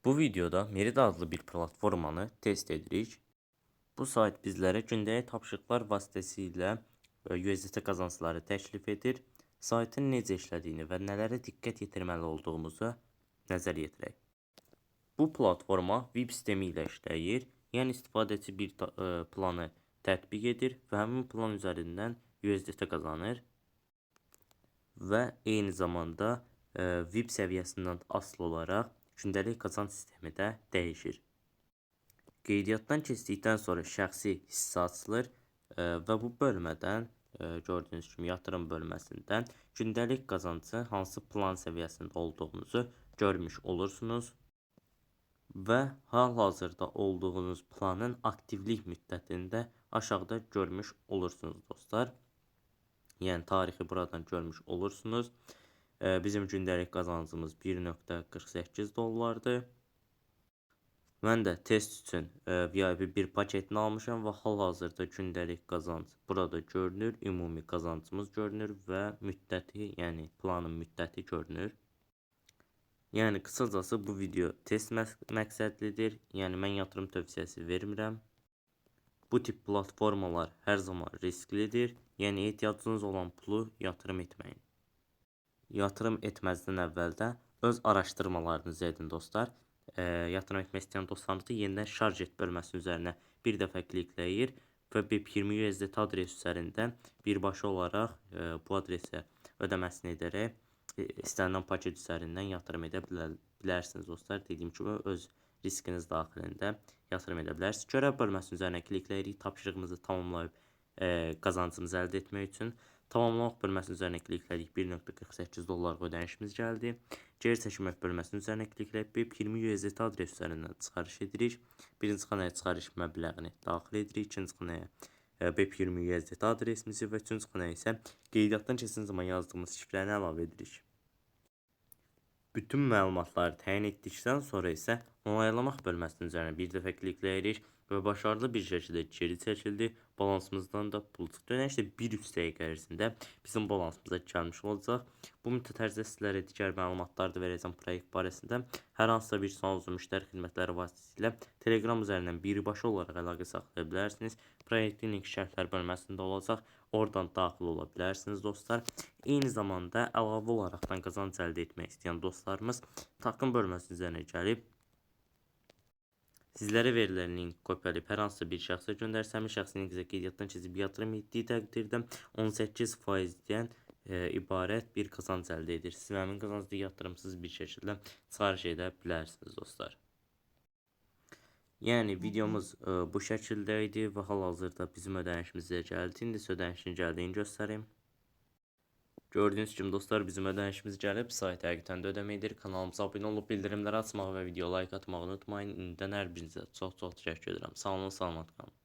Bu videoda Merid adlı bir platformanı test edirik. Bu sayt bizlərə gündəlik tapşırıqlar vasitəsilə USDT qazancları təklif edir. Saytın necə işlədiyini və nələrə diqqət yetirməli olduğumuza nəzər yetirək. Bu platforma web sistemi ilə işləyir. Yəni istifadəçi bir planı tətbiq edir və həmin plan üzərindən USDT qazanır və eyni zamanda web səviyyəsindən asılı olaraq gündəlik qazanc sistemi də dəyişir. Qeydiyyatdan keçdikdən sonra şəxsi hissə açılır və bu bölmədən gördüyünüz kimi yatırım bölməsindən gündəlik qazancı hansı plan səviyyəsində olduğunuzu görmüş olursunuz və hal-hazırda olduğunuz planın aktivlik müddətini də aşağıda görmüş olursunuz dostlar. Yəni tarixi buradan görmüş olursunuz. Bizim gündəlik qazancımız 1.48 dollardır. Mən də test üçün VIP bir paketini almışam və hal-hazırda gündəlik qazanc burada görünür, ümumi qazancımız görünür və müddəti, yəni planın müddəti görünür. Yəni qısacası bu video test məqsədlidir. Yəni mən yatırım tövsiyəsi vermirəm. Bu tip platformalar hər zaman risklidir. Yəni ehtiyacınız olan pulu yatırım etməyin. Yatırım etməzdən əvvəl də öz araşdırmalarınızı edin dostlar. Yatırım etmək istəyən dostlarınızı yenidən şarj et bölməsinin üzərinə bir dəfə klikləyir və BIP20 USDT adresi üzərindən birbaşa olaraq bu adresə ödəməsini edərək istənilən paket üzərindən yatırım edə bilərsiniz dostlar. Dediyim kimi öz riskiniz daxilində yatırım edə bilərsiniz. Görev bölməsinin üzərinə klikləyirik tapşırığımızı tamamlayıb qazancımızı əldə etmək üçün. Tamamlamaq bölməsinin üzərinə kliklədik. 1.48 dollarlıq ödənişimiz gəldi. Geri çəkilmək bölməsinin üzərinə klikləyib BIP20 USDT adresi üzərindən çıxarış edirik. Birinci xanaya çıxarış məbləğini daxil edirik. İkinci xanaya BIP20 USDT adresimizi və üçüncü xanaya isə qeydiyyatdan keçən zaman yazdığımız şifrəni əlavə edirik. Bütün məlumatları təyin etdikdən sonra isə onaylamaq bölməsinin üzərinə bir dəfə klikləyirik və başarılı bir şəkildə geri çəkildi. Balansımızdan da pul çıxdı. Dönüşdə 1-3 dəqiqə ərzində bizim balansımıza gəlmiş olacaq. Bu müddət ərzində sizlərə digər məlumatlar da verəcəm proyekt barəsində. Hər hansısa bir sualınız müştəri xidmətləri vasitəsilə Telegram üzərindən birbaşa olaraq əlaqə saxlaya bilərsiniz. Proyektin link şərhlər bölməsində olacaq. Oradan daxil ola bilərsiniz dostlar. Eyni zamanda əlavə olaraqdan qazanc əldə etmək istəyən dostlarımız takım bölməsinin üzərinə gəlib sizlərə verilən link kopyalayıb hər hansısa bir şəxsə göndərsə, həmin şəxsin linkizə qeydiyyatdan keçib yatırım etdiyi təqdirdə 18%-dən ibarət bir qazanc əldə edir. Siz həmin qazancı yatırımsız bir şəkildə çıxarış edə bilərsiniz dostlar. Yəni videomuz bu şəkildə idi və hal-hazırda bizim ödənişimizə gəldi. İndi ödənişin gəldiyini göstəreyim. Gördüyünüz kimi dostlar bizim ödənişimiz gəlib. Sayt həqiqətən də ödəmə edir. Kanalımıza abunə olub bildirimləri açmağı və video like atmağı unutmayın. İndidən hər birinizə çox təşəkkür edirəm. Sağ olun, salamat qalın.